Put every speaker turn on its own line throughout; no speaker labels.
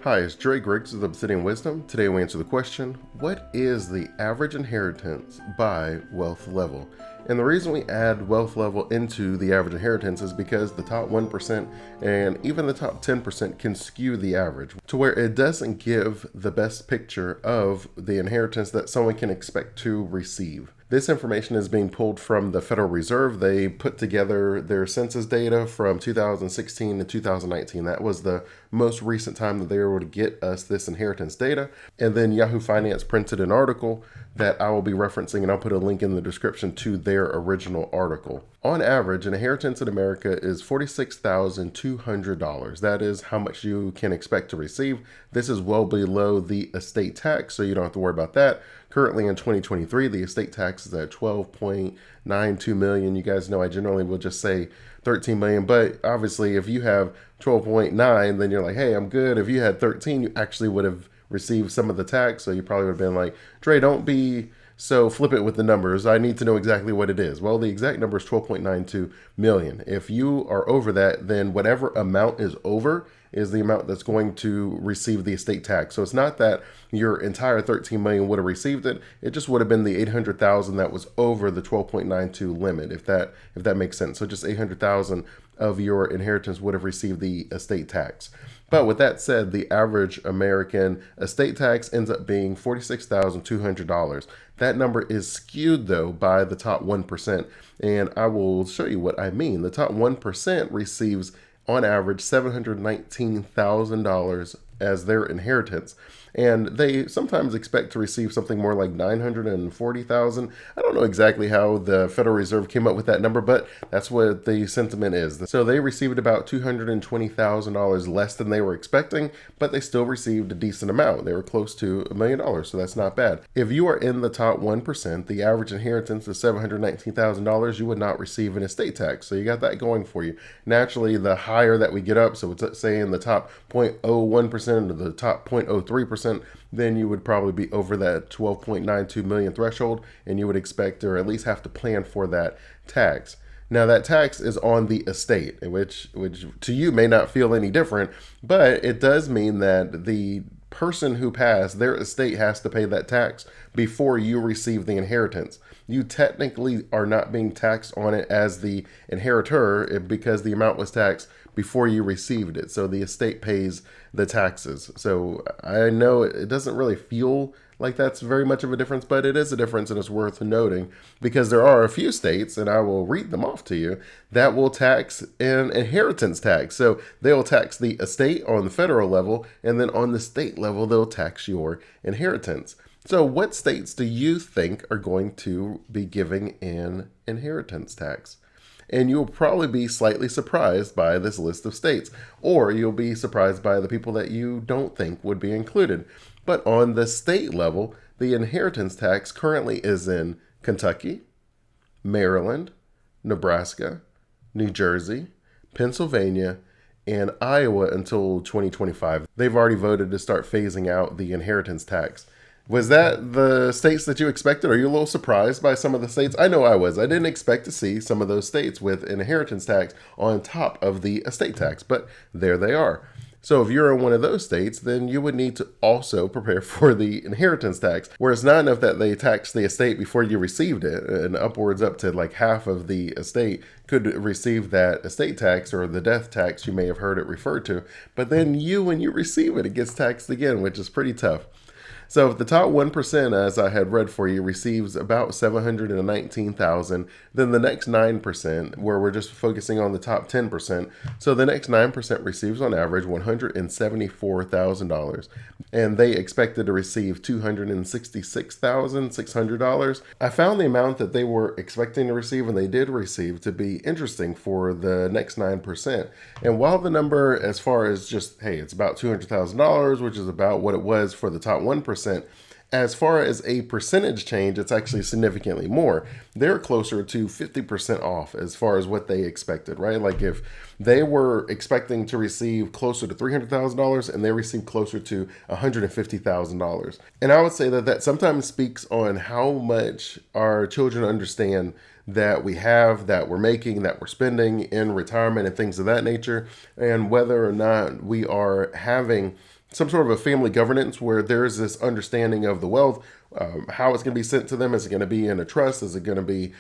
Hi, it's Dre Griggs with Obsidian Wisdom. Today we answer the question, what is the average inheritance by wealth level? And the reason we add wealth level into the average inheritance is because the top 1% and even the top 10% can skew the average to where it doesn't give the best picture of the inheritance that someone can expect to receive. This information is being pulled from the Federal Reserve. They put together their census data from 2016 to 2019. That was the most recent time that they were able to get us this inheritance data. And then Yahoo Finance printed an article that I will be referencing, and I'll put a link in the description to their original article. On average, an inheritance in America is $46,200. That is how much you can expect to receive. This is well below the estate tax, so you don't have to worry about that. Currently in 2023, the estate tax is at 12.92 million. You guys know I generally will just say 13 million, but obviously if you have 12.9, then you're like, hey, I'm good. If you had 13, you actually would have received some of the tax, so you probably would have been like, Dre, don't be so flippant with the numbers. I need to know exactly what it is. Well, the exact number is 12.92 million. If you are over that, then whatever amount is over is the amount that's going to receive the estate tax. So it's not that your entire 13 million would have received it. It just would have been the 800,000 that was over the 12.92 limit, if that makes sense. So just 800,000 of your inheritance would have received the estate tax. But with that said, the average American estate tax ends up being $46,200. That number is skewed, though, by the top 1%. And I will show you what I mean. The top 1% receives, on average, $719,000 as their inheritance. And they sometimes expect to receive something more like $940,000. I don't know exactly how the Federal Reserve came up with that number, but that's what the sentiment is. So they received about $220,000 less than they were expecting, but they still received a decent amount. They were close to $1 million, so that's not bad. If you are in the top 1%, the average inheritance is $719,000, you would not receive an estate tax. So you got that going for you. Naturally, the higher that we get up, so let's say in the top 0.01% to the top 0.03%, then you would probably be over that 12.92 million threshold, and you would expect or at least have to plan for that tax. Now that tax is on the estate, which to you may not feel any different, but it does mean that the person who passed, their estate has to pay that tax before you receive the inheritance. You technically are not being taxed on it as the inheritor because the amount was taxed before you received it. So the estate pays the taxes. So I know it doesn't really feel like that's very much of a difference, but it is a difference, and it's worth noting because there are a few states, and I will read them off to you, that will tax an inheritance tax. So they'll tax the estate on the federal level, and then on the state level, they'll tax your inheritance. So what states do you think are going to be giving an inheritance tax? And you'll probably be slightly surprised by this list of states, or you'll be surprised by the people that you don't think would be included. But on the state level, the inheritance tax currently is in Kentucky, Maryland, Nebraska, New Jersey, Pennsylvania, and Iowa until 2025. They've already voted to start phasing out the inheritance tax. Was that the states that you expected? Are you a little surprised by some of the states? I know I was. I didn't expect to see some of those states with an inheritance tax on top of the estate tax, but there they are. So if you're in one of those states, then you would need to also prepare for the inheritance tax, where it's not enough that they tax the estate before you received it, and upwards up to like half of the estate could receive that estate tax or the death tax, you may have heard it referred to. But then when you receive it, it gets taxed again, which is pretty tough. So if the top 1%, as I had read for you, receives about 719,000, then the next 9%, where we're just focusing on the top 10%, so the next 9% receives on average $174,000, and they expected to receive $266,600. I found the amount that they were expecting to receive, and they did receive, to be interesting for the next 9%. And while the number, as far as just, hey, it's about $200,000, which is about what it was for the top 1%, as far as a percentage change, it's actually significantly more. They're closer to 50% off as far as what they expected, right? Like if they were expecting to receive closer to $300,000 and they received closer to $150,000. And I would say that sometimes speaks on how much our children understand that we have, that we're making, that we're spending in retirement and things of that nature, and whether or not we are having some sort of a family governance where there's this understanding of the wealth, how it's going to be sent to them. Is it going to be in a trust? Is it going to be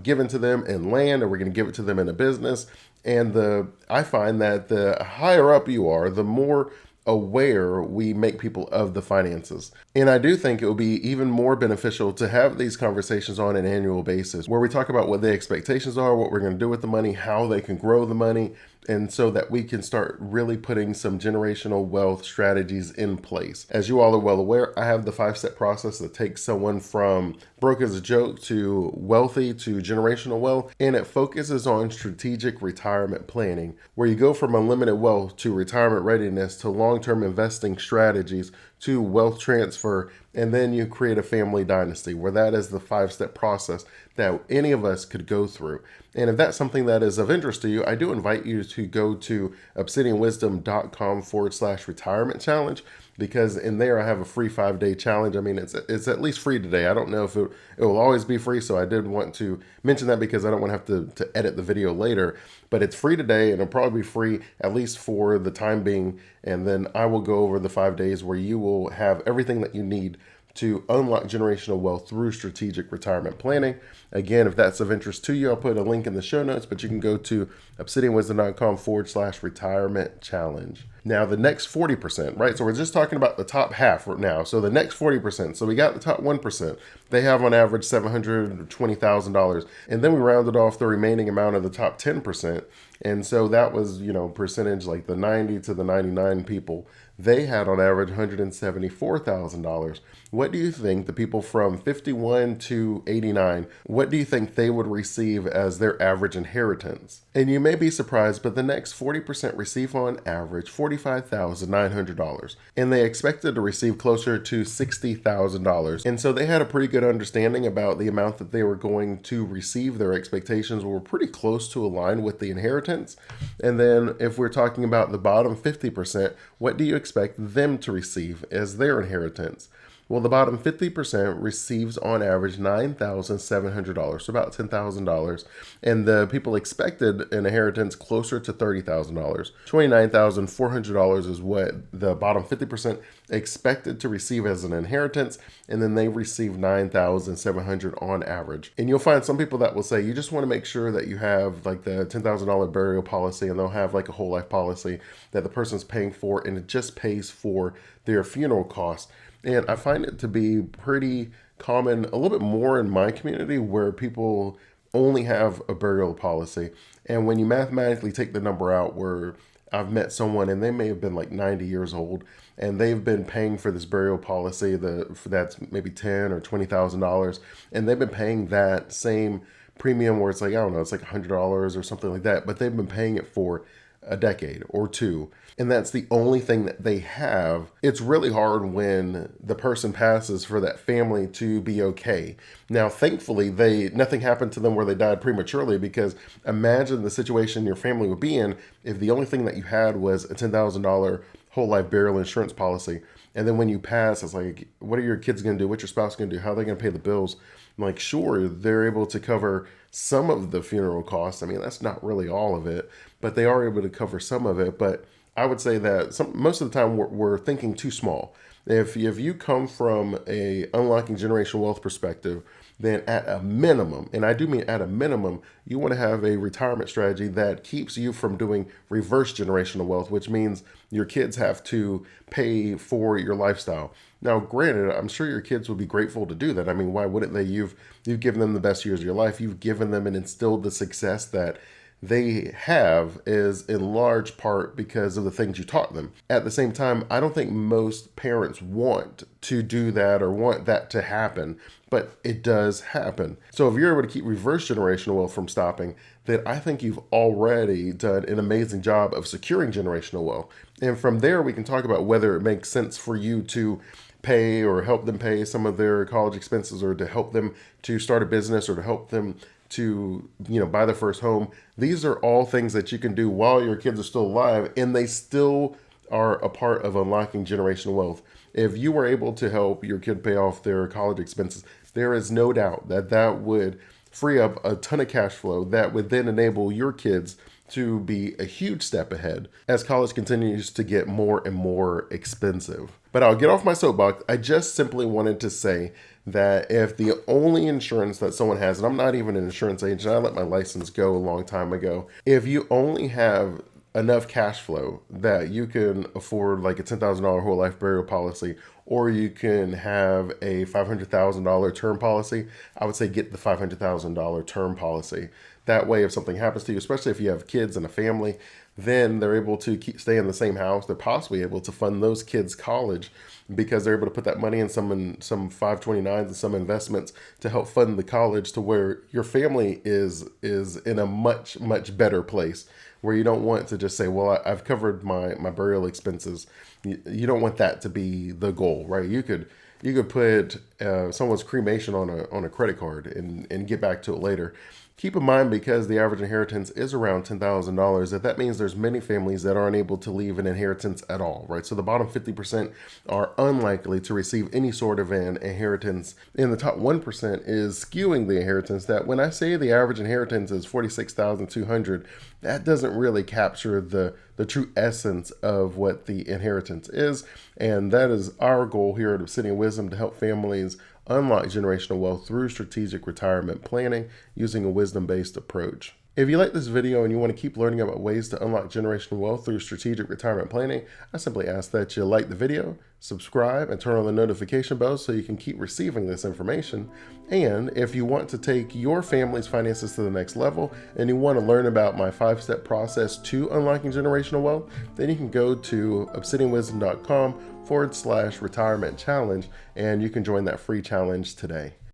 given to them in land? Are we going to give it to them in a business? And I find that the higher up you are, the more aware we make people of the finances. And I do think it will be even more beneficial to have these conversations on an annual basis where we talk about what the expectations are, what we're going to do with the money, how they can grow the money, and so that we can start really putting some generational wealth strategies in place. As you all are well aware, I have the 5-step process that takes someone from broke as a joke to wealthy to generational wealth, and it focuses on strategic retirement planning, where you go from unlimited wealth to retirement readiness to long-term investing strategies to wealth transfer, and then you create a family dynasty, where that is the 5-step process that any of us could go through. And if that's something that is of interest to you, I do invite you to go to obsidianwisdom.com/retirement challenge, because in there I have a free 5-day challenge. I mean, it's at least free today. I don't know if it will always be free, so I did want to mention that because I don't want to have to edit the video later. But it's free today, and it'll probably be free at least for the time being. And then I will go over the 5 days where you will have everything that you need to unlock generational wealth through strategic retirement planning. Again, if that's of interest to you, I'll put a link in the show notes, but you can go to obsidianwisdom.com/retirement challenge. Now, the next 40%, right? So we're just talking about the top half right now. So the next 40%. So we got the top 1%. They have on average $720,000. And then we rounded off the remaining amount of the top 10%. And so that was, percentage like the 90 to the 99 people. They had on average $174,000. What do you think the people from 51 to 89, what do you think they would receive as their average inheritance? And you may be surprised, but the next 40% receive on average $45,900. And they expected to receive closer to $60,000. And so they had a pretty good understanding about the amount that they were going to receive. Their expectations were pretty close to align with the inheritance. And then if we're talking about the bottom 50%, what do you expect them to receive as their inheritance? Well, the bottom 50% receives on average $9,700, so about $10,000. And the people expected an inheritance closer to $30,000. $29,400 is what the bottom 50% expected to receive as an inheritance. And then they receive $9,700 on average. And you'll find some people that will say, you just want to make sure that you have like the $10,000 burial policy, and they'll have like a whole life policy that the person's paying for, and it just pays for their funeral costs. And I find it to be pretty common, a little bit more in my community, where people only have a burial policy. And when you mathematically take the number out, where I've met someone and they may have been like 90 years old, and they've been paying for this burial policy that's maybe $10,000 or $20,000, and they've been paying that same premium where it's like, I don't know, it's like $100 or something like that, but they've been paying it for a decade or two, and that's the only thing that they have. It's really hard when the person passes for that family to be okay. Now, thankfully, nothing happened to them where they died prematurely, because imagine the situation your family would be in if the only thing that you had was a $10,000 whole life burial insurance policy. And then when you pass, it's like, what are your kids going to do? What's your spouse going to do? How are they going to pay the bills? I'm like, sure, they're able to cover some of the funeral costs. I mean, that's not really all of it, but they are able to cover some of it. But I would say that most of the time we're thinking too small. If you come from a unlocking generational wealth perspective, then at a minimum, and I do mean at a minimum, you want to have a retirement strategy that keeps you from doing reverse generational wealth, which means your kids have to pay for your lifestyle. Now, granted, I'm sure your kids would be grateful to do that. I mean, why wouldn't they? You've given them the best years of your life. You've given them and instilled the success that they have is in large part because of the things you taught them. At the same time, I don't think most parents want to do that or want that to happen, but it does happen. So if you're able to keep reverse generational wealth from stopping, then I think you've already done an amazing job of securing generational wealth. And from there, we can talk about whether it makes sense for you to pay or help them pay some of their college expenses, or to help them to start a business, or to help them to buy their first home. These are all things that you can do while your kids are still alive, and they still are a part of unlocking generational wealth. If you were able to help your kid pay off their college expenses, there is no doubt that would free up a ton of cash flow that would then enable your kids to be a huge step ahead as college continues to get more and more expensive. But I'll get off my soapbox. I just simply wanted to say that if the only insurance that someone has, and I'm not even an insurance agent, I let my license go a long time ago. If you only have enough cash flow that you can afford like a $10,000 whole life burial policy, or you can have a $500,000 term policy, I would say get the $500,000 term policy. That way, if something happens to you, especially if you have kids and a family, then they're able to stay in the same house. They're possibly able to fund those kids' college because they're able to put that money in some 529s and some investments to help fund the college, to where your family is in a much better place, where you don't want to just say, well, I've covered my burial expenses. You don't want that to be the goal, right? You could put someone's cremation on a credit card and get back to it later. Keep in mind, because the average inheritance is around $10,000, that means there's many families that aren't able to leave an inheritance at all, right? So the bottom 50% are unlikely to receive any sort of an inheritance, and the top 1% is skewing the inheritance. That when I say the average inheritance is $46,200, that doesn't really capture the true essence of what the inheritance is. And that is our goal here at Obsidian Wisdom, to help families unlock generational wealth through strategic retirement planning using a wisdom-based approach. If you like this video and you want to keep learning about ways to unlock generational wealth through strategic retirement planning, I simply ask that you like the video, subscribe, and turn on the notification bell so you can keep receiving this information. And if you want to take your family's finances to the next level and you want to learn about my 5-step process to unlocking generational wealth, then you can go to obsidianwisdom.com/retirement challenge and you can join that free challenge today.